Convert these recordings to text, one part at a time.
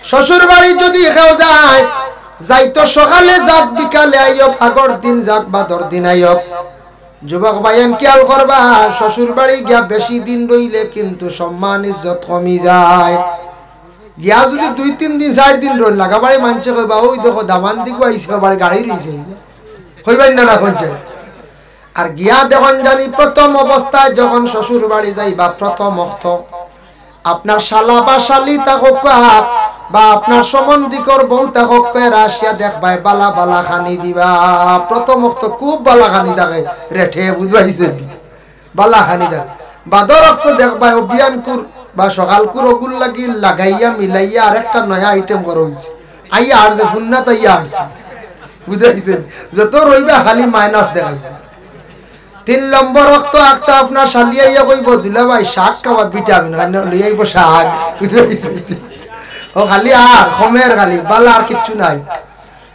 শ্বশুর বাড়ি যদি কেউ যায় যাইতো সকালে যাক বিকালে আইয়ক আগর দিন যাক বাদর দিন আইয়ক যুবক ভাইয়েন খেয়াল করবা শ্বশুর বাড়ি গিয়া বেশি দিন রইলে কিন্তু সম্মান ইজ্জত কমি যায় গিয়া যদি 2-3 দিন 4 দিন রইল লাগা বাড়ি মানছে কইবা ওই দেখো দামান দিগো আইছে বাড়ি গাড়ি রইছে কইবেন না কোনছে আর গিয়া দেখুন জানি প্রথম অবস্থায় যখন শ্বশুর বাড়ি যাইবা প্রথম অর্থ আপনার শালা বা শালি তাকক বা আপনার সম্বন্ধিকর বউ তাকক রাশিয়া দেখবাই বালা বালা খানি দিবা প্রথম অর্থ খুব বালা খানি থাকে রেঠে বুঝবাইছে বালা খানি থাকে বাদর অর্থ দেখবাই অভিয়ান কুর বা সকাল কুর ওগুল লাগি লাগাইয়া মিলাইয়া আরেকটা নয়া আইটেম করা হয়েছে আইয়া আসছে সুন্নাত আইয়া আসছে বুঝাইছেন যত রইবা খালি মাইনাস দেখাইছে 3 নম্বর রক্ত একটা আপনার শালিয়াইয়া কইব দিলা ভাই শাক খাওয়া ভিটামিন লই আইব শাক বুঝাইছেন ও খালি আর খমের খালি বালা আর কিচ্ছু নাই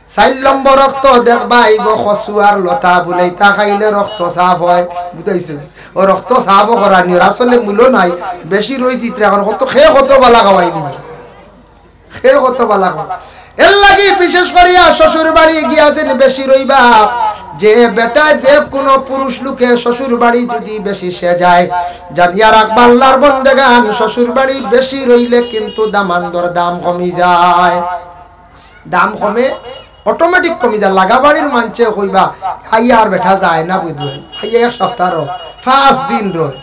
4 নম্বর রক্ত দেখবা আইব কচু আর লতা বলে তা খাইলে রক্ত সাফ হয় বুঝাইছেন ও রক্ত সাফ করানি আসলে মূল্য নাই বেশি রই চিত্রা এখন কত খেয়ে কত বালা খাওয়াই দিব খেয়ে কত বালা খাওয়া এর লাগি বিশেষ করিয়া শ্বশুর বাড়ি গিয়াছেন বেশি রইবা যে বেটা যে কোনো পুরুষ লোকে শ্বশুর বাড়ি যদি বেশি সে যায় জানিয়া রাখবা আল্লাহর বন্দেগান শ্বশুর বাড়ি বেশি রইলে কিন্তু দামান্দর দাম কমি যায় দাম কমে অটোমেটিক কমি যায় লাগা বাড়ির মানছে কইবা আইয়া আর বেটা যায় না বুঝবেন আইয়া 1 সপ্তাহ 5 দিন রয়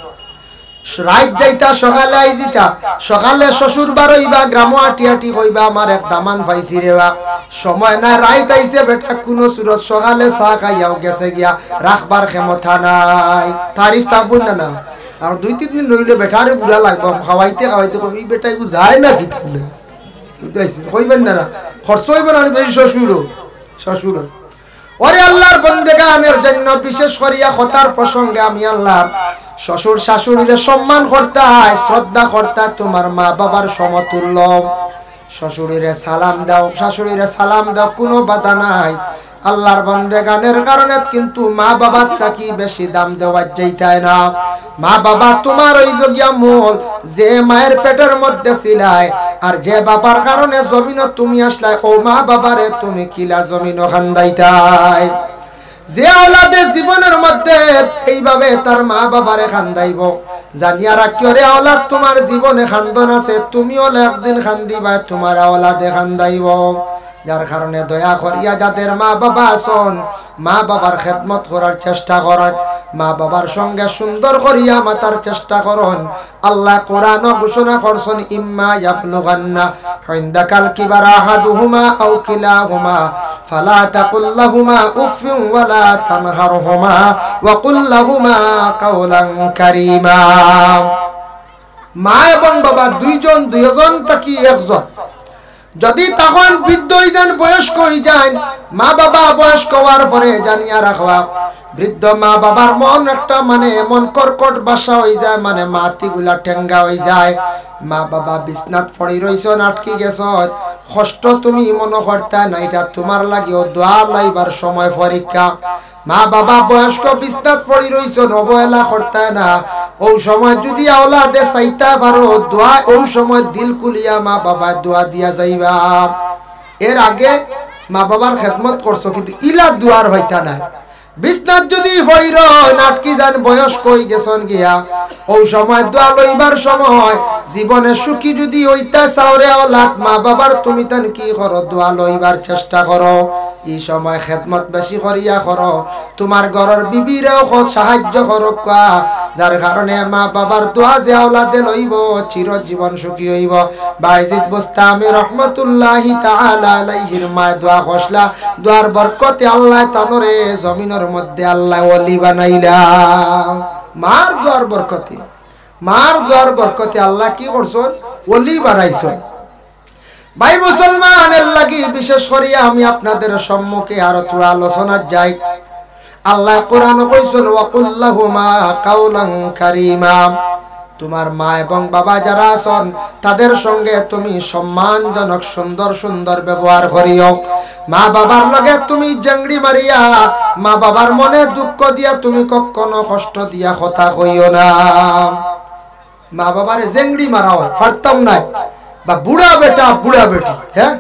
রাত যাইতা সকালে আই জিতা সকালে শ্বশুর বাড়ইবা গ্রাম আটি আটি কইবা আমার এক দামান পাইছি রেবা সময় না রাত আইছে বেটা কোনো সুরত সকালে চা খাইয়াও গেছে গিয়া রাখবার ক্ষমতা নাই তারিফ থাকবো না আর 2-3 দিন রইলে বেটারে বুড়া লাগবে খাওয়াইতে খাওয়াইতে কবি বেটা এগু যায় না কি তাহলে বুঝাইছে কইবেন না খরচ হইব না বেশি শ্বশুর ওরে আল্লাহর বন্দেগানের জন্য বিশেষ করিয়া কথার প্রসঙ্গে আমি আল্লাহ শ্বশুর শাশুড়িরে সম্মান করতে হয় শ্রদ্ধা করতে তোমার মা বাবার সমতুল্য শ্বশুরিরে সালাম দাও শাশুড়িরে সালাম দাও কোনো বাধা নাই আল্লাহর বন্দেগানের কারণে কিন্তু মা বাবার তাকি বেশি দাম দেওয়া যাইতায় না মা বাবা তোমার ওই যোগিয়া মূল যে মায়ের পেটের মধ্যে ছিলাই আর যে বাবার কারণে জমিনও তুমি আসলাই ও মা বাবারে তুমি কিলা জমিনও খান্দাইতাই যে আওলাদে জীবনের মধ্যে এইভাবে তার মা বাবারে খান্দাইব জানিয়া রাখিও রে আওলাদ তোমার জীবনে খান্দন আছে তুমিও একদিন খান্দিবা তোমার আওলাদে খান্দাইব যার কারণে দয়া করিয়া যাদের মা বাবা আছেন মা বাবার খেদমত করার চেষ্টা করেন মা বাবার সঙ্গে সুন্দর করিয়া মাতার চেষ্টা করুন আল্লাহ কোরআন ঘোষণা করছেন ইম্মা ইয়াবলুগান্না ইনদাকাল কিবারা আহাদুহুমা আও কিলাহুমা ফালা তাকুল লাহুমা উফিন ওয়ালা তানহারহুমা ওয়া কুল লাহুমা কাওলান কারীমা মা এবং বাবা দুইজন তাকি একজন যদি তখন বৃদ্ধ হয়ে যান বয়স্ক হয়ে যান মা বাবা বয়স্ক হওয়ার পরে জানিয়া রাখবা বৃদ্ধ মা বাবার মন একটা মানে এমন কর্কট বাসা হয়ে যায় মানে মাটিগুলা ঠেঙ্গা হয়ে যায় মা বাবা বিছনাত পড়ি রইছন আটকি গেছ কষ্ট তুমি মনে করতে না এটা তোমার লাগিও দোয়া লাইবার সময় পরীক্ষা মা বাবা বয়স্ক বিছনাত পড়ি রইছন অবহেলা করতে না ওই সময় যদি আওলাদে চাইতে পারো দোয়া ওই সময় দিল কুলিয়া মা বাবা দোয়া দিয়া যাইবা এর আগে মা বাবার খেদমত করছো কিন্তু ইলা দোয়ার হইতা না বিছনাত যদি হইর নাটকি যান বয়স্ক হই গেছন গিয়া ওই সময় দোয়া লইবার সময় জীবনে সুখী যদি হইতা চাওরে আওলাদ মা বাবার তুমি তান কি করো দোয়া লইবার চেষ্টা করো এই সময় খেদমত বেশি করিয়া করো তোমার ঘরের বিবিরেও সাহায্য করো যার কারণে মা বাবার দোয়া যে আওলাদে লইব চিরজীবন সুখী হইব বাইজিদ বুস্তামি রহমাতুল্লাহি তাআলা আলাইহির মা দোয়া কষলা দোয়ার বরকতে আল্লাহ তানরে জমিনের মধ্যে আল্লাহ ওলি বানাইলা মার দোয়ার বরকতে আল্লাহ কি করছেন ওলি বানাইছেন ভাই মুসলমানের লাগি বিশেষ করিয়া আমি আপনাদের সম্মুখে আরো থোড়া আলোচনা যাই আল্লাহ কোরআনে কইছেন ওয়া কুল লাহুমা কাওলান কারীমা তোমার মা এবং বাবা যারা আছেন তাদের সঙ্গে তুমি সম্মানজনক সুন্দর ব্যবহার করিও মা বাবার লগে তুমি জাংড়ি মারিয়া মা বাবার মনে দুঃখ দিয়া তুমি কখনো কষ্ট দিয়া কথা কইও না মা বাবারে জাংড়ি মারাও পারতাম না বা বুড়া বেটা বুড়া বেটি, হ্যাঁ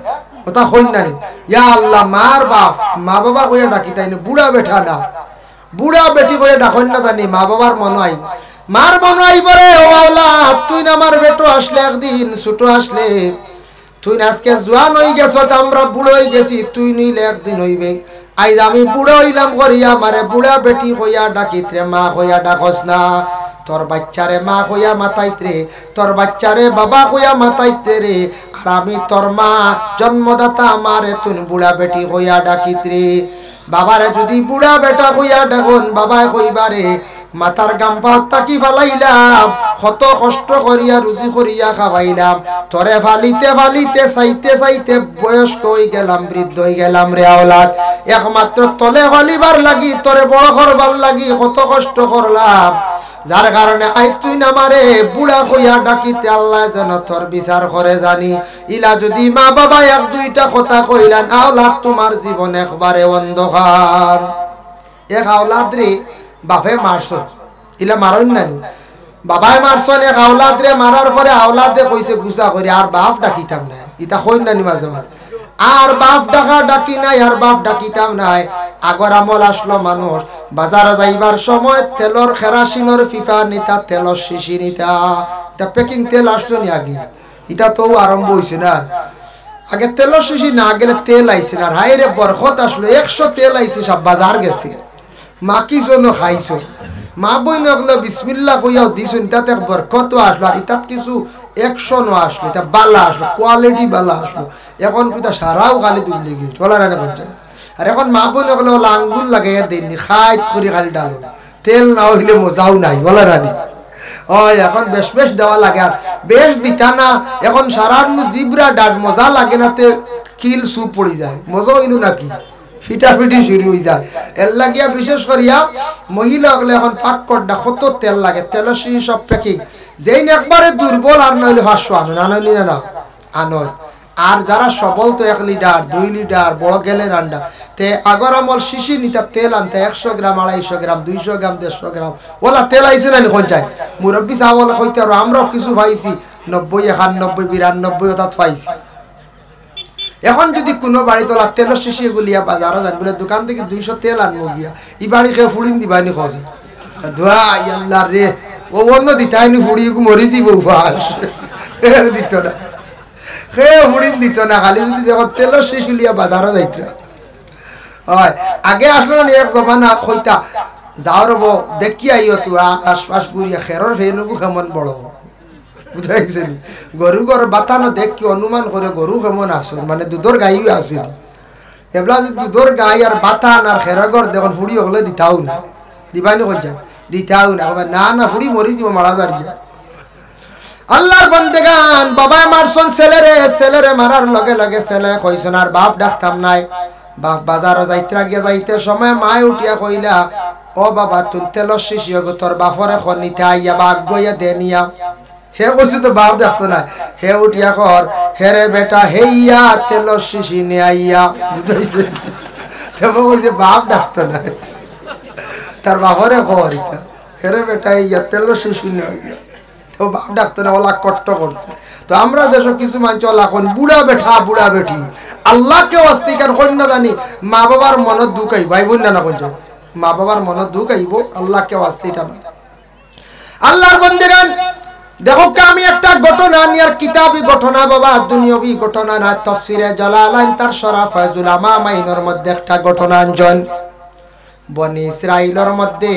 কথা হইন না নি, ইয়া আল্লাহ মার বাপ মা বাবা কইয়া ডাকি তাই না, বুড়া বেটা না বুড়া বেটি কইয়া ডাকন না জানি, মা বাবার মন আইব, মার মন আইব রে ও আওলাদ, তুই না আমার বেটো আসলে একদিন ছোট আসলে, তুই না আজকে জোয়ান হয়ে গেছ, আমরা বুড়ো হয়ে গেছি, তুই নিলে একদিন হইবে, আইজ আমি বুড়ো হইলাম করিয়া মারে বুড়া বেটি কইয়া ডাকিত রে, মা কইয়া ডাকস না, তোর বাচ্চারে মা কইয়া মাতাইতে, তোর বাচ্চারে বাবা কইয়া মাতাইতে রে, আর আমি তোর মা জন্মদাতা আমারে তুই বুড়া বেটি কইয়া ডাকিত রে। বাবারে যদি বুড়া বেটা কইয়া ডাকন, বাবায় কইবারে মাথার গাম্পা তাকি ফালাইলাম, কত কষ্ট করিয়া রুজি করিয়া খাওয়াইলাম, তোরে ফালিতে ফালিতে চাইতে চাইতে বয়স্ক হয়ে গেলাম, বৃদ্ধ হয়ে গেলাম রে আওলাদ, একমাত্র তলে ফালিবার লাগি তোরে বড় করবার লাগি কত কষ্ট করলাম, যার কারণে আইস তুই না মারে বুড়া কইয়া ডাকিতে, আল্লাহ যেন তোর বিচার করে জানি। ইলা যদি মা বাবা এক দুইটা কথা কইলেন, আওলাদ তোমার জীবন একবারে অন্ধকার। এক আওলাদ রে বাপে মারছ, ইলা মারন নানি, বাবাই মারছন এক আওলাদ রে, মারার পরে আওলাদে কইছে গুছা করে আর বাপ ডাকিতাম না, ইটা কইন নানি মাঝে মাঝে, আর বাপ ডাকা ডাকি নাই, আর বাপ ডাকিতাম নাই। আগর আমল আসলো মানুষ বাজারে যাইবার সময় তেলর কেরাসিনের ফিফা নিতা, তেলর শিশি নিতা, এটা প্যাকিং তেল আসলো নি আগে, এটা তো আরম্ভ হয়েছে না, আগে তেলর শিশি না গেলে তেল আইছে না, হাই রে বরখত আসলো 100 তেল আইছে, সব বাজার গেছে, মা কি জন্য খাইছো, মা বই নগলো বিসমিল্লাহ কইয়াও দিছুন, তাতে বরকত আসলো, আর ইতাত কিছু 100 আসলো, এটা বালা আসলো, কোয়ালিটি বালা আসলো, এখন কিতা সারাও খালি দুবলি গিয়ে চলা রানে করছে, আর এখন মা বই নগলো আঙ্গুল লাগাইয়া দেননি, খাইত করে খালি ডালো, তেল না হইলে মজাও নাই বলা রানি, ওই এখন বেশ বেশ দেওয়া লাগে, আর বেশ দিতা না, এখন সারার জিবরা ডাট মজা লাগে না, তে কিল সুপ পড়ি যায়, মজা হইল নাকি ফিটাফিটি শুরু হয়ে যায়, এর লাগিয়া বিশেষ করিয়া মহিলা হলে এখন পাক করডা কত তেল লাগে, তেলের শিশি সব প্যাকিং, যেই একবারে দুর্বল আর নইলে 500 আনো না, নইলে না আনো, আর যারা সবল তো 1 লিটার 2 লিটার বড় গেলে রান্ডা, তে আগর আমল শিশি নিতা তেল আনতে 100 গ্রাম 250 গ্রাম 200 গ্রাম 150 গ্রাম, ওলা তেল আইছে না কোন চাই, মুরব্বী সাহেব কইতে আর আমরাও কিছু পাইছি, 90 91 92 অর্থাৎ পাইছি। এখন যদি কোনো বাড়ি তোলা তেলের শিশি গুলিয়া বাজারও যান বলে দোকান থেকে 200 তেল আনবো গিয়া, ই বাড়ি খেয়ে ফুড়িন দিবানি খোঁজে, ধোয়া আল্লাহ রে, ও অন্য দিতাইনি ফুড়ি মরি যাব ফাঁস দিত না, খেয়ে ফুড়িন দিত না, খালি যদি দেখো তেলের শিশি লিয়া বাজারও যাইত, হয় আগে আসলো না এক জমানা কইতা যাও রব দেখি আইও তো আশপাশ ঘুরিয়া খেরর ফেনুকু কেমন বড়, বুঝাইছে গরু গর বাতানো দেখি অনুমান করে গরু কেমন আসন, মানে দুধর গাইও আছে, এবলা যদি দুধর গাই আর বাতান আর খেরগর দেখুন ফুড়ি হলে দিতাও না, দিবানি কই যায় দিতাও না, না না ফুড়ি মরি যাব মারা যারিয়া। আল্লাহর বন্দেগান বাবা মারছন ছেলেরে, ছেলেরে মারার লগে লগে ছেলে কইছন আর বাপ ডাকতাম নাই, বাপ বাজারও যাইত্রা গিয়া যাইতে সময় মায় উঠিয়া কইলা, ও বাবা তুই তেলর শিশি গো তোর বাপরে খনিতে আইয়া বাঘ গইয়া দে নিয়া, হে বলছি তো বাপ ডাকতো না, হে উঠিয়া কর হেরে বেটা হেইয়া তেলর শিশি নিয়ে আইয়া, বুঝাইছে বলছে বাপ ডাকতো না, তার বাপরে কর হেরে বেটা ইয়া তেলর শিশি নিয়ে আইয়া, তো বাপ ডাকতো না, ওলা কষ্ট করছে। তো আমরা দেশ কিছু মানুষ এখন বুড়া বেঠা বুড়া বেঠি, আল্লাহকে অস্তিকার কন্যা জানি, মা বাবার মনত দুঃখ আইব, ভাই বোন না কোন মা বাবার মনত দুঃখ আইব, আল্লাহকে অস্তিটা না। আল্লাহর বন্দেগান দেখো আমি একটা ঘটনা নিয়ার কিতাবি ঘটনা বাবা, দুনিয়াবি ঘটনা না, তাফসিরে জালালাইন তার শরা ফায়জুল আমামাইনের মধ্যে একটা ঘটনা আনজন, বনি ইসরাইলের মধ্যে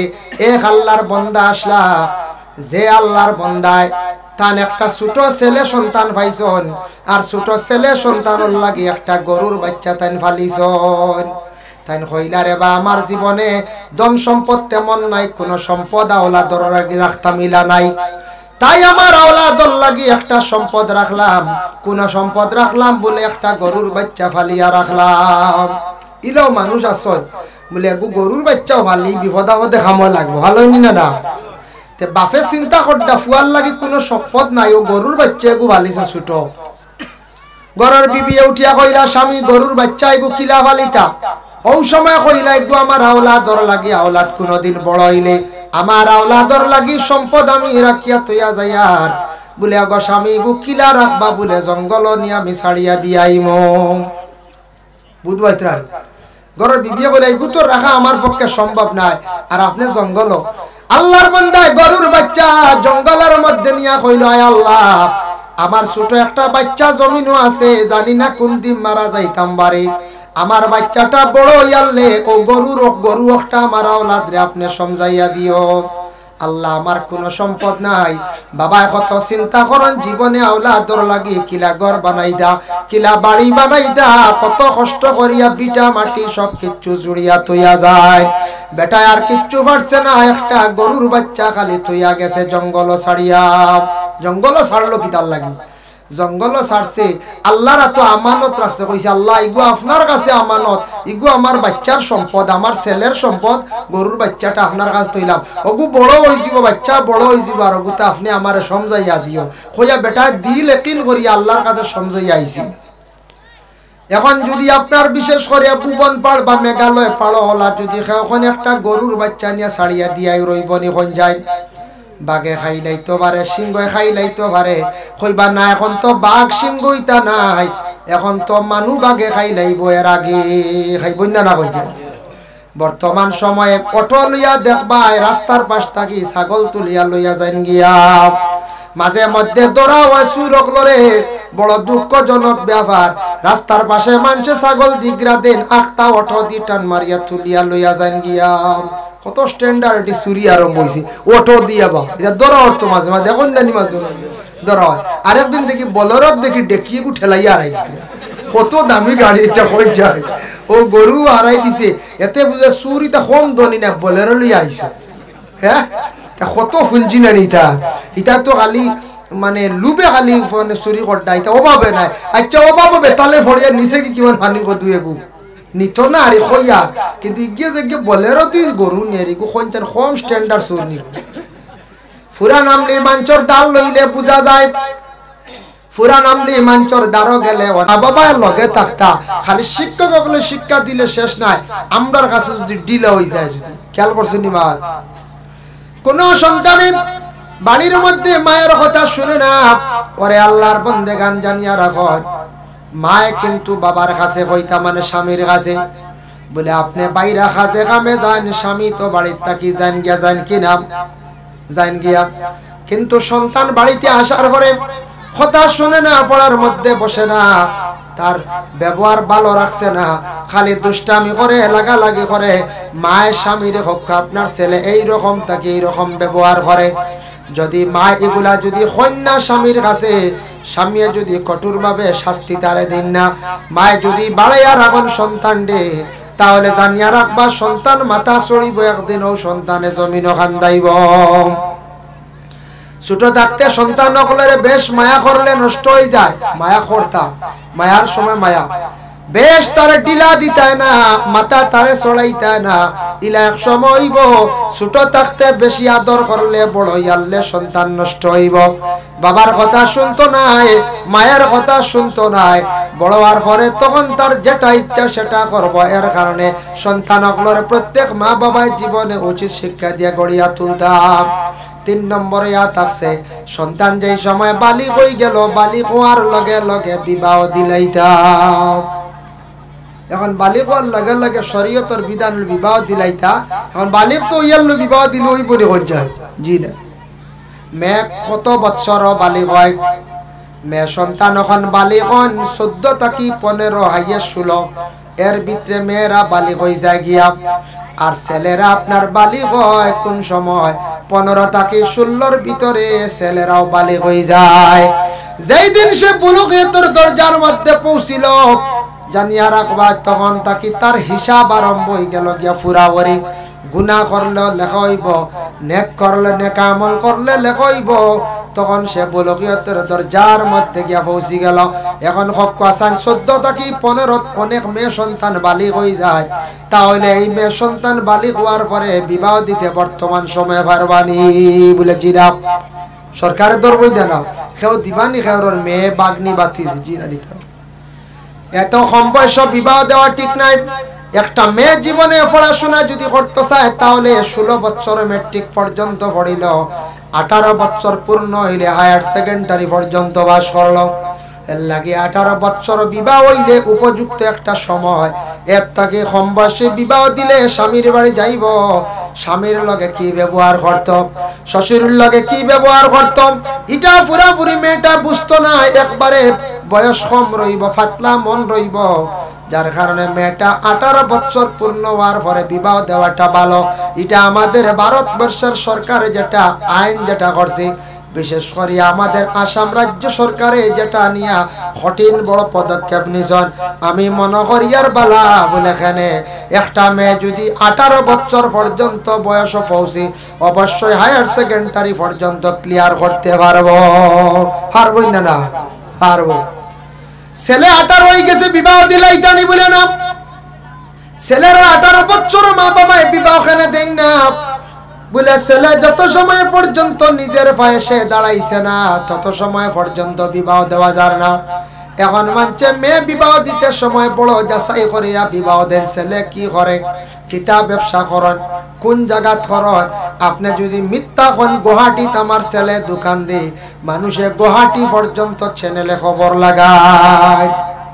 এক আল্লাহর বান্দা আসলা, যে আল্লাহর বান্দায় তান একটা ছোট ছেলে সন্তান পাইছন, আর ছোট ছেলে সন্তানের লাগি একটা গরুর বাচ্চা তান ফালিছন, তাই কইলা রে বা আমার জীবনে ধন সম্পদ তেমন নাই, কোনো সম্পদ আওলাদর রাখতাম ইলা নাই, তাই আমার আওলাদর লাগি একটা সম্পদ রাখলাম, কোন সম্পদ রাখলাম বলে একটা গরুর বাচ্চা ফালিয়া রাখলাম। ইলাও মানুষ আসল বলে গরুর বাচ্চাও ফালি বিপদ আপদে খামো লাগবো, ভালো নি না না, তে বাপে চিন্তা করডা ফুয়ার লাগি কোনো সম্পদ নাই, ও গরুর বাচ্চা এগু ফালিছ ছোট, গরুর বিবি উঠিয়া কইলা স্বামী গরুর বাচ্চা এগু কিলা ফালিতা, ও সময় কইলা এগু আমার আওলাদর লাগি, আওলাদ কোনদিন বড় হইলে আমার আওলাদর লাগি সম্পদ আমি রাখিয়া তৈয়া যাইয়ার বলে আগো স্বামী গু কিলা রাখবা বলে জঙ্গল নিয়ে আমি ছাড়িয়া দিয়াইম বুধবাইত্রা ঘরের বিবিয়া বলে এইগু তো রাখা আমার পক্ষে সম্ভব নাই আর আপনি জঙ্গল আল্লাহর বান্দায় গরুর বাচ্চা জঙ্গলের মধ্যে নিয়া কইল আয় আল্লাহ আমার ছোট একটা বাচ্চা জমিনও আছে জানি না কোন দিন মারা যাইতাম বাড়ি আমার বাচ্চাটা বড় হইয়ালে ও গরু একটা আমার আওলাদ রে আপনি সমঝাইয়া দিও আল্লাহ আমার কোনো সম্পদ নাই বাবা কত চিন্তা করেন জীবনে আওলাদর লাগি কিলা ঘর বানাই দা কিলা বাড়ি বানাই দা কত কষ্ট করিয়া বিটা মাটি সব কিচ্ছু জুড়িয়া থইয়া যায় বেটা আর কিচ্ছু পারছে না একটা গরুর বাচ্চা খালি থইয়া গেছে জঙ্গল ছাড়িয়া জঙ্গল ছাড়লো কি তার লাগি জঙ্গল ছাড়ছে আল্লাহর তো আমানত রাখছে কইছে আল্লাহ ইগু আপনার কাছে আমানত ইগু আমার বাচ্চার সম্পদ আমার ছেলের সম্পদ গরুর বাচ্চাটা আপনার কাছে তৈলাম ওগু বড় হই যাব বাচ্চা বড় হই যাব আর ওগুতে আপনি আমারে সমঝাইয়া দিও কইয়া বেটা দিল একিন করি আল্লাহর কাছে সমঝাইয়া আইছি এখন যদি আপনার বিশেষ করে ভুবন পাড় বা মেঘালয় পাড় হলা যদি ওখানে একটা গরুর বাচ্চা নিয়ে ছাড়িয়া দিয়াই রইবনি কোন যায় বাঘে খাই লাইতে পারে সিংহ খাই লাইতে পারে কইবা না এখন তো বাঘ সিংহ ইতা নাই এখন তো মানু বাঘে খাই লাইব এর আগে খাইব না কইতে বর্তমান সময়ে অটো লইয়া দেখবাই রাস্তার পাশ থাকি ছাগল তুলিয়া লইয়া যাইন গিয়া মাঝে মধ্যে দৌড়া হয় সুরক লরে বড় দুঃখজনক ব্যাপার রাস্তার পাশে মানুষে ছাগল দিগরা দেন আখতা অটো দি টান মারিয়া তুলিয়া লইয়া যাইন গিয়া কত স্ট্যান্ডার্ড চুরি আরম্ভ হয়েছে অটো দিয়ে বা এটা দরা অর্থ মাঝে মাঝে দেখুন জানি মাঝে দরা হয় আরেকদিন দেখি বলরত দেখি ডেকিয়ে গু ঠেলাইয়া হারাই দিতে কত দামি গাড়ি এটা হয়ে যায় ও গরু হারাই দিছে এতে বুঝে চুরিটা কম ধনী না বলের লইয়া আইছে হ্যাঁ তা কত শুনছি না ইটা ইটা তো খালি মানে লুবে খালি মানে চুরি করটা এটা অভাবে নাই আচ্ছা অভাব হবে তাহলে ভরিয়া নিচে কি কিমান পানি কদু এগু নিত না আরে কইয়া কিন্তু ইগে যে বলেরও তুই গরু নিয়ে রিগু কইতেন কম স্ট্যান্ডার্ড সুর নিব ফুরা নামলি মাঞ্চর ডাল লইলে বুঝা যায় ফুরা নামলি মাঞ্চর দারো গেলে বাবা লগে থাকতা খালি শিক্ষক হলে শিক্ষা দিলে শেষ নাই আমরার কাছে যদি ডিলে হয়ে যায় যদি খেয়াল করছেন নি মা কোন সন্তানে বাড়ির মধ্যে মায়ের কথা শুনে না পরে আল্লাহর বন্দে গান জানিয়া রাখো মায়ে কিন্তু বাবার কাছে হইতা মানে স্বামীর কাছে বলে আপনি বাইরা কাছে কামে যান স্বামী তো বাড়ির থাকি যান কি নাম যান গিয়া কিন্তু সন্তান বাড়িতে আসার পরে কথা শুনে না পড়ার মধ্যে বসে না তার ব্যবহার ভালো রাখছে না খালি দুষ্টামি করে লাগালাগি করে মায়ের স্বামীর হোক আপনার ছেলে এই রকম তাকে এই রকম ব্যবহার করে যদি মা এগুলা যদি কন্যা স্বামীর কাছে স্বামী যদি কঠোর ভাবে শাস্তি তারে দিন না মায়ে যদি বাড়াইয়া রাখুন সন্তান দে তাহলে জানিয়া রাখবা সন্তান মাথা চড়িব একদিন ও সন্তানে জমিন খান্দাইব ছোট থাকতে সন্তান নকলের বেশ মায়া করলে নষ্ট হয়ে যায় মায়া করতা মায়ার সময় মায়া বেশ তারে ডিলা দিতায় না মাথা তারে চড়াইতায় না ইলা এক সময় হইব ছোট থাকতে বেশি আদর করলে বড় হইয়ালে সন্তান নষ্ট হইব বাবার কথা শুনতো নাই মায়ের কথা শুনতো নাই বড় হওয়ার পরে তখন তার যেটা ইচ্ছা সেটা করব এর কারণে সন্তানগুলোর প্রত্যেক মা বাবার জীবনে উচিত শিক্ষা দিয়ে গড়িয়া তুলতাম 3 নম্বরে আছে সন্তান যেই সময় বালিগ হয়ে গেল বালিগ হওয়ার লগে লগে বিবাহ দিলাইতাম এখন বালিগ হওয়ার লগে লগে শরীয়তের বিধানের বিবাহ দিলাইতা এখন বালিগ তো ইয়াল্লো বিবাহ দিল ওই বলে হয়ে যায় জি না মেয়ে কত বৎসর বালিগ হয় মেয়ে সন্তান এখন বালিগ হন 14 থেকে 15 হাইয়ে 16 এর ভিতরে মেয়েরা বালিগ হয়ে যায় গিয়া আর ছেলেরা আপনার বালিগ হয় কোন সময় 15 থেকে 16 ভিতরে ছেলেরাও বালিগ হয়ে যায় যেই দিন সে বুলুগের দরজার মধ্যে পৌঁছিল জানিয়া রাখবা তখন তাকি তার হিসাব আরম্ভ হয়ে গেল গিয়া ফুরাওয়ারি গুনাহ করলে লেখা হইব নেক করলে নেক আমল করলে লেখা হইব তখন সে বুলুগের দরজার মধ্যে গিয়া পৌঁছি গেল এখন হক আসান 14 থেকে 15 অনেক মেয়ে সন্তান বালিগ হয়ে যায় তাহলে এই মেয়ে সন্তান বালিগ হওয়ার পরে বিবাহ দিতে বর্তমান সময়ে পারবানি বলে জিরা সরকারের দরবই দেন কেউ দিবানি কেউর মেয়ে বাগনি বাতি জিরা দিতাম এত কম বয়স বিবাহ দেওয়া ঠিক নাই একটা মেয়ে জীবনে পড়াশোনা যদি করতে চায় তাহলে 16 বছর মেট্রিক পর্যন্ত পড়িল 18 বছর পূর্ণ হইলে হায়ার সেকেন্ডারি পর্যন্ত বাস করলো। এর লাগে 18 বছর বিবাহ হইলে উপযুক্ত একটা সময়। এর থেকে কম বয়সে বিবাহ দিলে স্বামীর বাড়ি যাইব, স্বামীর লগে কি ব্যবহার করত, শ্বশুরের লগে কি ব্যবহার করত, এটা পুরাপুরি মেয়েটা বুঝতো না। একবারে বয়স কম রইব, ফাতলা মন রইব, যার কারণে মেয়েটা 18 বছর পূর্ণ হওয়ার পরে বিবাহ দেওয়াটা ভালো। এটা আমাদের ভারতবর্ষের সরকারে যেটা আইন যেটা করছে, বিশেষ করে আমাদের আসাম রাজ্য সরকারে যেটা নিয়ে কঠিন বড় পদক্ষেপ নিয়েছেন, আমি মনে করি আর বালা বলে এখানে একটা মেয়ে যদি 18 বছর পর্যন্ত বয়স পৌঁছে অবশ্যই হায়ার সেকেন্ডারি পর্যন্ত ক্লিয়ার করতে পারবো। পারবো না? না পারবো। ছেলে 18 হয়ে গেছে বিবাহ দিলাই জানি বলে না, ছেলেরা 18 বছর মা বাবা বিবাহ কেনে দেন না বলে ছেলে যত সময় পর্যন্ত নিজের পায়ে সে দাঁড়াইছে না তত সময় পর্যন্ত বিবাহ দেওয়া যায় না। এখন মানছে মেয়ে বিবাহ দিতে সময় বড় যাচাই করিয়া বিবাহ দেন। ছেলে কি করে, কিতা ব্যবসা করেন, কোন জায়গাত করেন। আপনি যদি মিথ্যা হন, গুয়াহাটিতে আমার ছেলে দোকান দিই, মানুষে গুয়াহাটি পর্যন্ত চ্যানেলে খবর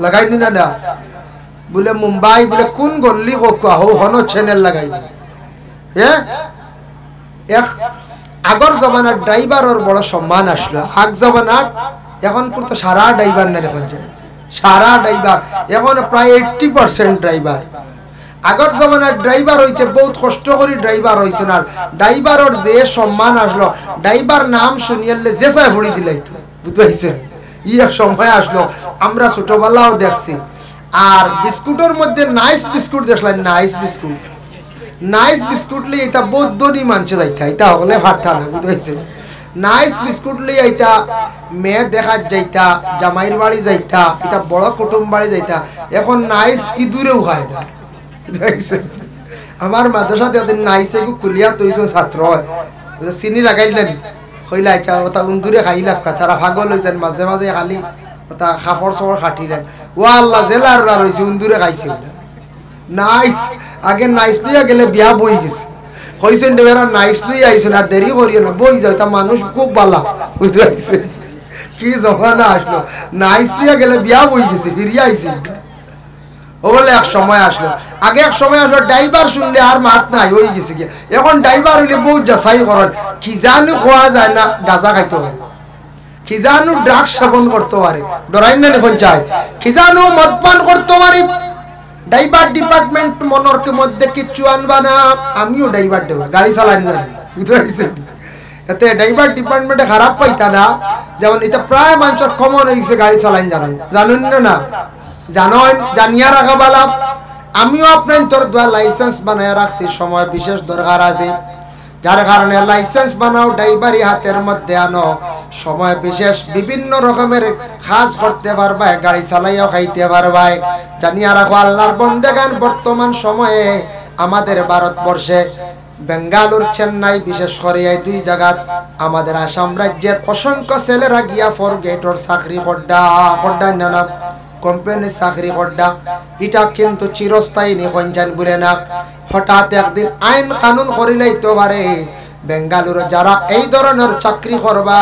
লাগাই নি না বলে মুম্বাই বলে কোন গল্লি হন চ্যানেল লাগাই দি। হ্যাঁ, আগর জমানার ড্রাইভারের বড় সম্মান আসলো। আগ জমানার এখন তো সারা ড্রাইভার না, এখন সারা ড্রাইভার এখন প্রায় 80% ড্রাইভার। আগর জমানার ড্রাইভার হইতে বহুত কষ্ট করে ড্রাইভার হয়েছে না। ড্রাইভারের যে সম্মান আসলো, ড্রাইভার নাম শুনিয়ে যে চাই ভরি দিলাই তো, বুঝতে পারছেন? ই এক সময় আসলো, আমরা ছোটবেলাও দেখছি। আর বিস্কুটের মধ্যে নাইস বিস্কুট দেখলেন, নাইস বিস্কুট, নাইস বিস্কুট লিয়ে এটা বহুত ধনী মানুষ যাইতা, এটা হলে ভারতা না, বুঝতে পারছেন? নাইস বিস্কুট লিয়ে এটা মেয়ে দেখাত যাইতা, জামাইর বাড়ি যাইতা, এটা বড় কুটুম বাড়ি যাইতা। এখন নাইস ইঁদুরেও খায় না, বুঝতে পারছেন? আমার মাদ্রাসাতে নাইস এগু কুলিয়া তৈছে ছাত্র হয়, চিনি লাগাইল না হইলা আচ্ছা ওটা উন্দুরে খাইলা তারা ভাগল হয়ে যান, মাঝে মাঝে খালি ওটা খাফড় সফর খাটিলেন। ও আল্লাহ জেলার রয়েছে উন্দুরে খাইছে নাইস। আগে নাইস লিয়া গেলে বিয়া বই গেছে, হয়েছেন এরা নাইস লিয়ে আইসেন আর দেরি করিও না, বই যাও। তা মানুষ খুব বালা, বুঝতে পারছেন? কি জমানা আসলো, নাইস লিয়া গেলে বিয়া বই গেছে, ফিরিয়ে আইসেন। ও বলে এক সময় আসলো, আগে এক সময় আসলো ড্রাইভার শুনলে আর মাত নাই হয়ে গেছে গিয়ে। এখন ড্রাইভার হইলে বহুত যাচাই করেন, কি জানো খোয়া যায় না, গাঁজা খাইতে পারে, কি জানো ড্রাগস সেবন করতে পারে, ডরাই না এখন চাই, কি জানো মদপান করতে পারে। ড্রাইভার ডিপার্টমেন্ট মনরকে মধ্যে কিচ্ছু আনবা না। আমিও ড্রাইভার দেবো, গাড়ি চালানি জানি, বুঝতে পারছেন? এতে ড্রাইভার ডিপার্টমেন্টে খারাপ পাইতা না। যেমন এটা প্রায় মানুষের কমন হয়ে গেছে গাড়ি চালান জানেন, জানেন না? জানেন, জানিয়া রাখা বালা। আমিও আপনার তোর দোয়া লাইসেন্স বানায় রাখছি, সময় বিশেষ দরকার আছে, যার কারণে লাইসেন্স বানাও, ড্রাইভারি হাতের মধ্যে আনো, সময় বিশেষ বিভিন্ন রকমের কাজ করতে পারবা, গাড়ি চালাইও খাইতে পারবা। জানিয়া রাখো আল্লাহর বন্দেগান, বর্তমান সময়ে আমাদের ভারতবর্ষে বেঙ্গালুর, চেন্নাই বিশেষ করে এই দুই জায়গাত আমাদের আসাম রাজ্যের অসংখ্য ছেলেরা গিয়া ফর গেটর চাকরি করডা না কোম্পানি চাকরি করডা। এটা কিন্তু চিরস্থায়ী নিকঞ্জান বলে না, হঠাৎ একদিন আইন কানুন করিলেই তো পারে বেঙ্গালুরে যারা এই ধরনের চাকরি করবা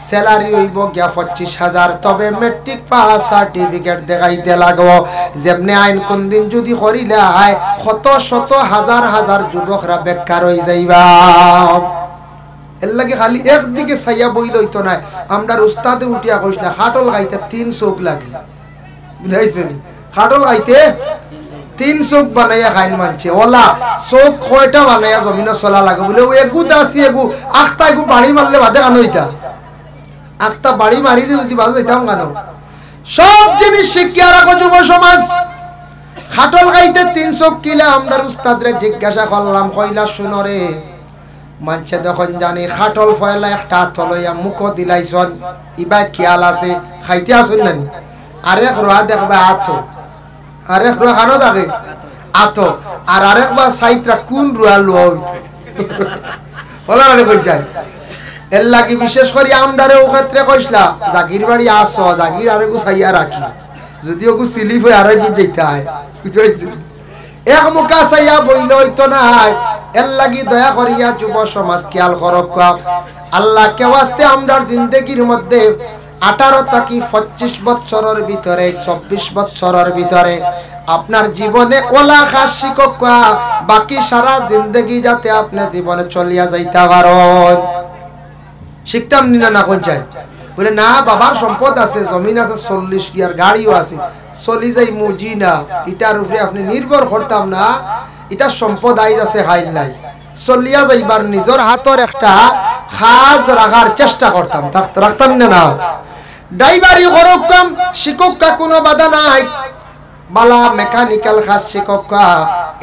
স্যালারি হইব গিয়া 25,000, তবে মেট্রিক পাস সার্টিফিকেট দেখাইতে লাগবো। যেমনি আইন কোন দিন যদি করিলে হয় শত শত হাজার হাজার যুবকরা বেকার হয়ে যাইবা। এর লাগে খালি একদিকে চাইয়া বই লইতো না। আমরা উস্তাদে উঠিয়া কইস না খাটল গাইতে 3 চোখ লাগে, বুঝাইছেন? খাটল গাইতে 3 চোখ বানাইয়া খাইন মানছে। ওলা চোখ কয়টা বানাইয়া জমিনে চলা লাগে বলে এগু দাসি এগু আখতা এগু বাড়ি মারলে বাদে কানো ইটা আখতা বাড়ি মারি দিয়ে যদি বাজে যাইতাম কানো। সব জিনিস শিখিয়া রাখো যুব সমাজ। খাটল গাইতে 3 চোখ কিলে আমরা উস্তাদরে জিজ্ঞাসা করলাম, কইলা শুনরে মানছে যখন জানি খাটল ফয়লা একটা তলইয়া মুখ দিলাইছন, ইবা খেয়াল আছে খাইতে আসুন নানি? আরেক রোয়া দেখবা আতো, আরেক রোয়া খানো থাকে আতো, আর আরেকবার সাইটরা কোন রোয়া লোয়া হইতো বলা কই যায়। এর লাগি বিশেষ করে আমদারে ও ক্ষেত্রে কইসলা জাগির বাড়ি আসো, জাগির আরেকু চাইয়া রাখি, যদি ওগু সিলিপ হয়ে আরেকু যেতে হয়, বুঝতে পারছি? এক মুখা চাইয়া বইলে হইতো না, এর লাগি দয়া করিয়া যুব সমাজ খেয়াল করক। আল্লাহ কে ওয়াস্তে আমরার জিন্দেগির মধ্যে 18 থেকে 25 বছরের ভিতরে 24 বছরের ভিতরে আপনার জীবনে ওলা খাস শিক্ষক বাকি সারা জিন্দেগি যাতে আপনি জীবনে চলিয়া যাইতে পারেন। শিখতাম না কোন চাই বলে না বাবার সম্পদ আছে, জমিন আছে, 40 গিয়ার গাড়িও আছে, চলি যাই মুজি না, এটার উপরে আপনি নির্ভর করতাম না। এটা সম্পদ আইজ আছে হাইল নাই, চলিয়া যাইবার নিজের হাতের একটা খাজ রাখার চেষ্টা করতাম, রাখতাম না। ড্রাইভারি করক কাম শিক্ষক কোনো বাধা নাই, বালা মেকানিক্যাল খাস শিক্ষক,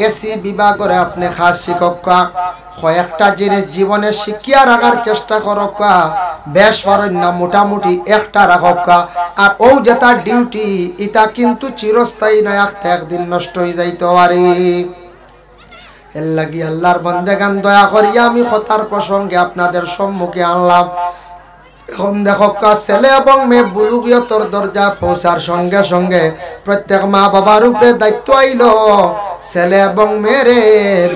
এসি বিভাগের আপনি খাস শিক্ষক, কয়েকটা জিনিস জীবনে শিখিয়া রাখার চেষ্টা করক, বেশ পারেন না মোটামুটি একটা রাখক। আর ও যেটা ডিউটি এটা কিন্তু চিরস্থায়ী নয়, একদিন নষ্ট হয়ে যাইতে পারে। এর লাগি আল্লাহর বান্দাগান দয়া করিয়া আমি কথার প্রসঙ্গে আপনাদের সম্মুখে আনলাম। এখন দেখো ছেলে এবং মেয়ে বুলুগিয়তর দরজা পৌঁছার সঙ্গে সঙ্গে প্রত্যেক মা বাবার উপরে দায়িত্ব আইল ছেলে এবং মেয়েরে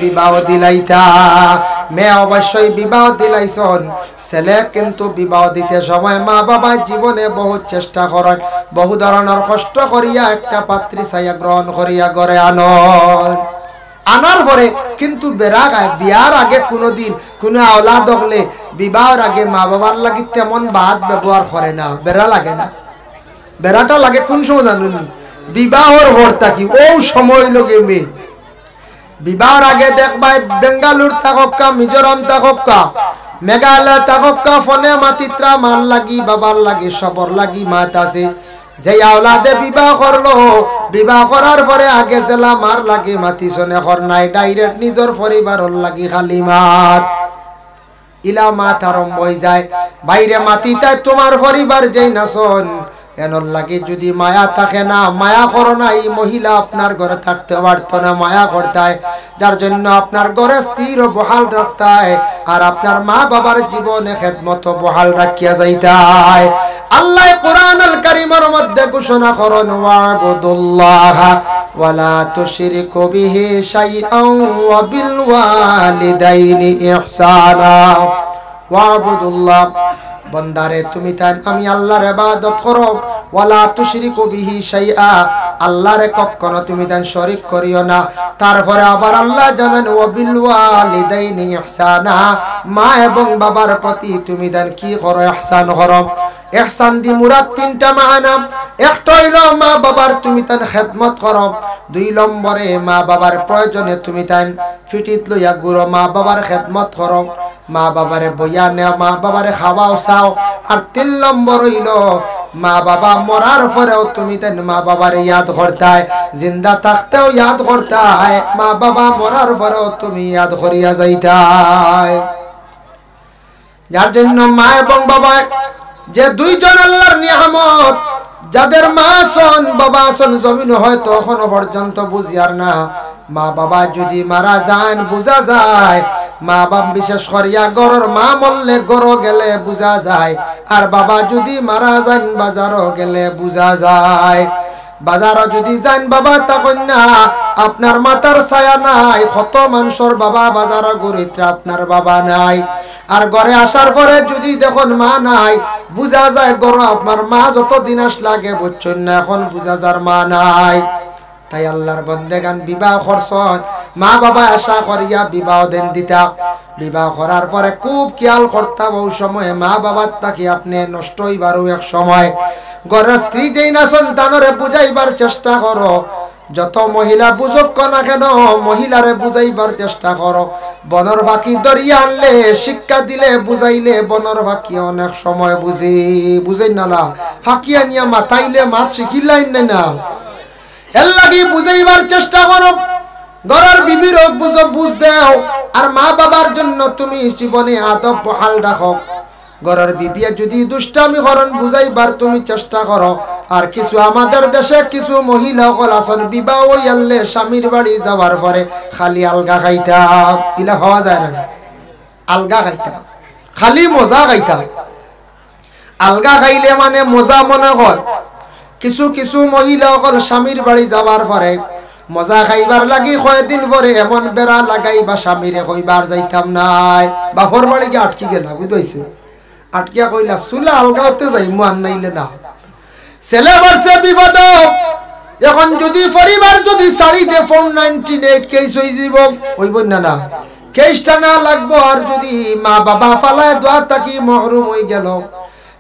বিবাহ দিলাইতা। মেয়ে অবশ্যই বিবাহ দিলাইছন, ছেলে কিন্তু বিবাহ দিতে সময় মা বাবা জীবনে বহুত চেষ্টা করেন, বহু ধরনের কষ্ট করিয়া একটা পাত্রী ছাইয়া গ্রহণ করিয়া ঘরে আনন। আনার পরে কিন্তু বেড়া গায় বিয়ার আগে কোনোদিন কোনো আওলাদ হলে বিবাহের আগে মা বাবার লাগি তেমন বাদ ব্যবহার করে না, বেড়া লাগে না। বেড়াটা লাগে কোন সময় জানুন? বিবাহর হর থাকি ও সময় লগে মেয়ে বিবাহর আগে দেখবাই বেঙ্গালুর থাকা, মিজোরাম থাকা, মেঘালয় থাকা, ফনে মাতিত্রা মার লাগি বাবার লাগি সবর লাগি মাত আছে। যে আওলাদে বিবাহ করলো, বিবাহ করার পরে আগে জেলা মার লাগে মাতি শোনে কর নাই, ডাইরেক্ট নিজের পরিবারের লাগি খালি মাত ইলা মাত আরম্ভ হয়ে যায়। বাইরে মাতি তাই তোমার পরিবার যেই না শোন এনর লাগে যদি মায়া থাকে না, মায়া করো না, এই মহিলা আপনার ঘরে থাকতে পারতো না, মায়া করতে, যার জন্য আপনার ঘরে স্থির বহাল রাখতে আর আপনার মা বাবার জীবনে খেদমত বহাল রাখিয়া যাইতে। আল্লাহ কোরআন আল কারীমের মধ্যে ঘোষণা করেন ওয়াবুদুল্লাহ ওয়ালা তুশরিকু বিহি শাইআন ওয়া বিল ওয়ালিদাইনি ইহসানা। ওয়াবুদুল্লাহ বন্দারে তুমি তাই আমি আল্লাহর ইবাদত করো, ওয়ালা তুশরিকু বিহি শাইআ আল্লাহরে কখনো তুমি তাই শরীক করিও না। তারপরে আবার আল্লাহ জানেন ওয়া বিল ওয়ালিদাইনি ইহসানা মা এবং বাবার প্রতি তুমি তাই কি করো? ইহসান করো। ইহসান দি মুরাদ তিনটা মানা। একটা হইলো মা বাবার তুমি তাই খেদমত করো, 2 নম্বরে মা বাবার প্রয়োজনে তুমি তাই ফিটিত লইয়া গুরো মা বাবার খেদমত করো, মা বাবারে বইয়া নেও, মা বাবারে খাওয়াও চাও। আর 3 নম্বর হইল মা বাবা মরার পরেও তুমি তাই মা বাবারে ইয়াদ করতাই, জিন্দা থাকতেও ইয়াদ করতাই, মা বাবা মরার পরেও তুমি ইয়াদ করিয়া যাইতাই। যার জন্য মা এবং বাবা যে 2 জন আল্লাহর নিয়ামত, যাদের মা সন বাবা সন জমিন হয়তো এখনো পর্যন্ত বুঝিয়ার না। মা বাবা যদি মারা যান বুঝা যায়, মা বাপ বিশেষ করিয়া গরর মা মরলে গর গেলে বুঝা যায়, আর বাবা যদি মারা যান বাজারও গেলে বুঝা যায়। বাজারও যদি যান বাবা তখন না আপনার মাথার ছায়া নাই, কত মানুষের বাবা বাজারও গরিত্রা আপনার বাবা নাই। আর ঘরে আসার পরে যদি দেখুন মা নাই বুঝা যায় গরো আপনার মা যতদিন আস লাগে বুঝছেন না, এখন বুঝা যার মা নাই। তাই আল্লাহর বন্দেগান বিবাহ করছেন, মা বাবা আশা করিয়া বিবাহ দেন দিতা। বিবাহ করার পরে খুব খেয়াল করতাম ওই সময় মা বাবার তাকে আপনি নষ্ট হইবারও এক সময়। ঘরের স্ত্রী যেই না সন্তানরে বুঝাইবার চেষ্টা করো, যত মহিলা বুঝক না কেন মহিলারে বুঝাইবার চেষ্টা করো। বনর পাখি দরিয়া আনলে শিক্ষা দিলে বুঝাইলে বনর পাখি অনেক সময় বুঝেই না, ফাঁকি আনিয়া মাথাইলে মাছ শিখিলাই না। এর লাগি বুঝাইবার চেষ্টা করো, ঘরের বিবির বুঝ দেও। আর মা বাবার জন্য তুমি জীবনে আদব বহাল রাখো। ঘরের বিবিয়া যদি দুষ্টামি করেন বুঝাইবার তুমি চেষ্টা করো। আর কিছু আমাদের দেশে কিছু মহিলা সকল আছেন বিবাহ হইয়ালে স্বামীর বাড়ি যাওয়ার পরে খালি আলগা খাইতা, ইলা হওয়া যায় না, আলগা খাইতা, খালি মজা খাইতা। আলগা খাইলে মানে মজা মনে হয়। কিছু কিছু মহিলা সকল স্বামীর বাড়ি যাওয়ার পরে মজা খাইবার লাগি কয়দিন পরে এমন বেড়া লাগাইবা স্বামীরে কইবার যাইতাম নাই, বাপর বাড়ি গিয়ে আটকি গেলা, বুঝতে আটকিয়া কইলা চুলা আলগাওতে যাই মান নাইলে না। ছেলে বাড়ছে বিপদ, এখন যদি পরিবার যদি ছাড়ি দে 498 কেস হয়ে যাব, ওই বন্যা না কেসটা না লাগবো। আর যদি মা বাবা ফালায় দোয়া তাকি মহরুম হয়ে গেল,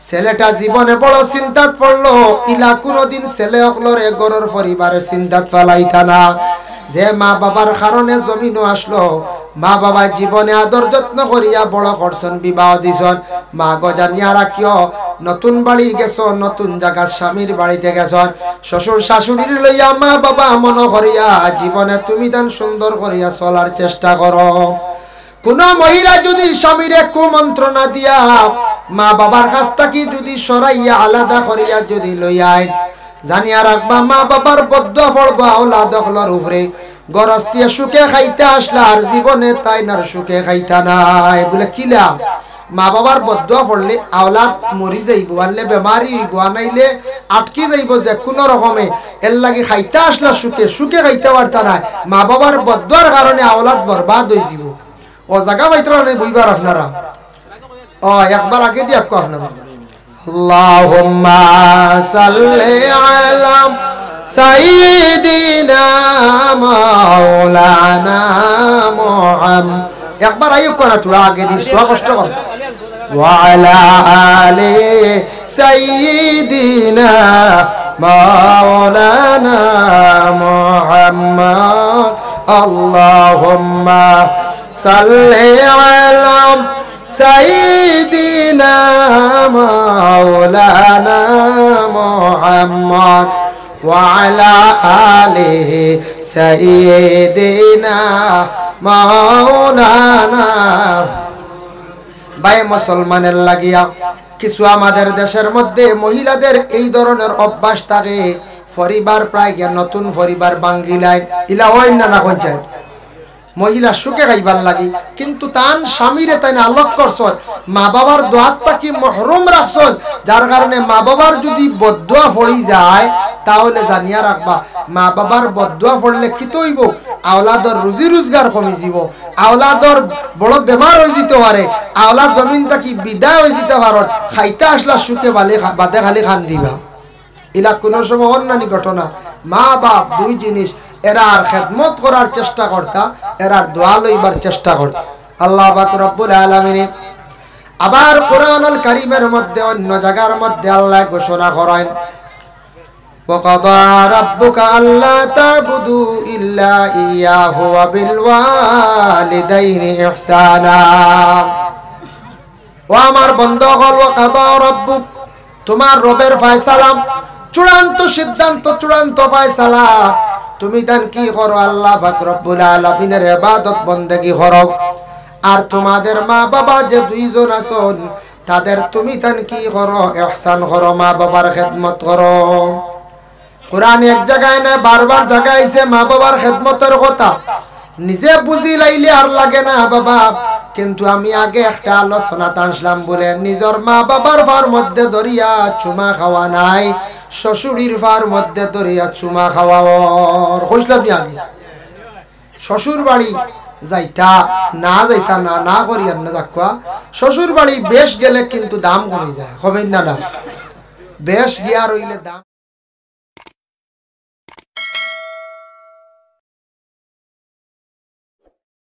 ছেলেটা জীবনে বড় চিন্তাত পড়লো। ইলা কোনদিন ছেলে অকলরে গরর পরিবারের চিন্তাত ফালাইতা না, যে মা বাবার কারণে জমিনও আসলো। মা বাবা জীবনে আদর যত্ন করিয়া বড় করছেন, বিবাহ দিছন। মা গজানিয়া রাখিও, নতুন বাড়ি গেছ, নতুন জায়গা স্বামীর বাড়িতে গেছন, শ্বশুর শাশুড়ির লইয়া মা বাবা মনে করিয়া জীবনে তুমি দান সুন্দর করিয়া চলার চেষ্টা করো। কোন মহিলা যদি স্বামীরে কুমন্ত্রণা দিয়া মা বাবার কাছ থেকে যদি সরাইয়া আলাদা করিয়া যদি লইয়ায়, জানিয়া রাখবা মা বাবার বদদুয়া পড়বা আওলাদ হলর উপরে। গরস্তিয়া সুখে খাইতে আসলা আর জীবনে তাই নার সুখে খাইতা নাই বলে কিলা। মা বাবার বদদুয়া পড়লে আওলাদ মরি যাইব, আনলে বেমারি হইব, আনাইলে আটকি যাইব যে কোনো রকমে। এর লাগে খাইতে আসলা সুখে, সুখে খাইতে পারতা না। মা বাবার বদদুয়ার কারণে আওলাদ বরবাদ হয়ে যাব। ও জায়গা পাইতরা নেই বইবার আপনারা। ও একবার আগে দিয়ে আপনারা আল্লাহুম্মা সাল্লি আলা সাইয়্যিদিনা মাওলানা মুহাম্মদ। একবার আইও করা তোরা আগে দিস, তোরা কষ্ট কর। ওয়া আলা আলি সাইয়্যিদিনা মাওলানা মুহাম্মদ। আল্লাহুম্মা সাল্লি আলা সাইয়্যিদিনা মাওলানা মুহাম্মদ ওয়া আলা আলিহি সাইয়্যিদিনা মাওলানা। ভাই মুসলমানের লাগিয়া কিছু আমাদের দেশের মধ্যে মহিলাদের এই ধরনের অভ্যাস থাকে, পরিবার প্রায় নতুন পরিবার বাঙ্গিলায় ইলা হয় না না পঞ্চায়েত মহিলা সুখে খাইবার লাগি, কিন্তু তান স্বামীরে তাই না আলোক করছন, মা বাবার দোয়াতটা কি মহরুম রাখছন, যার কারণে মা বাবার যদি বদদুয়া পড়ি যায় তাহলে জানিয়া রাখবা মা বাবার বদদুয়া পড়লে কি তৈব, আওলাদর রুজি রোজগার কমি যাব, আওলাদর বড় বেমার হয়ে যেতে পারে, আওলাদ জমিনটা কি বিদায় হয়ে যেতে পারেন। খাইতে আসলা সুখে বাদে খালি খান দিবা। ইলা কোনো সময় অন্যান্য ঘটনা। মা বাপ দুই জিনিস, এরার খেদমত করার চেষ্টা করতা, এরার দোয়া লইবার চেষ্টা করতা। আল্লাহ পাক রব্বুল আলামিন আবার কোরআনুল কারীমের মধ্যে অন্য জায়গার মধ্যে আল্লাহ ঘোষণা করেন, ওয়াকাদা রাব্বুকা আল্লা তা'বুদু ইল্লা ইয়াহু ওয়া বিল ওয়ালিদাইনি ইহসানা। ও আমার বান্দাগণ, ওয়াকাদা রাব্বুক, তোমার রবের ফয়সালা, চূড়ান্ত সিদ্ধান্ত, চূড়ান্ত ফয়সালা। তুমি তান কি করো, আল্লাহ পাক রব্বুল আলামিনের ইবাদত বন্দেগী করো। আর তোমাদের মা বাবা যে দুইজন আছেন তাদের তুমি তান কি করো, ইহসান করো, মা বাবার খেদমত করো। কোরআন এক জায়গায় না বারবার জায়গায় আইছে মা বাবার খেদমতের কথা। নিজে বুঝি লাইলে আর লাগে না বাবা, কিন্তু আমি আগে একটা আলোচনা টানছিলাম বলে নিজের মা বাবার ভার মধ্যে ধরিয়া চুমা খাওয়া নাই, শ্বশুরির ভার মধ্যে ধরিয়া চুমা খাওয়া কইছিলাম নি আগে। শ্বশুর বাড়ি যাইতা না না করিয়া না যাকুয়া। শ্বশুর বাড়ি বেশ গেলে কিন্তু দাম কমে যায়, কমে না, বেশ গিয়া রইলে দাম।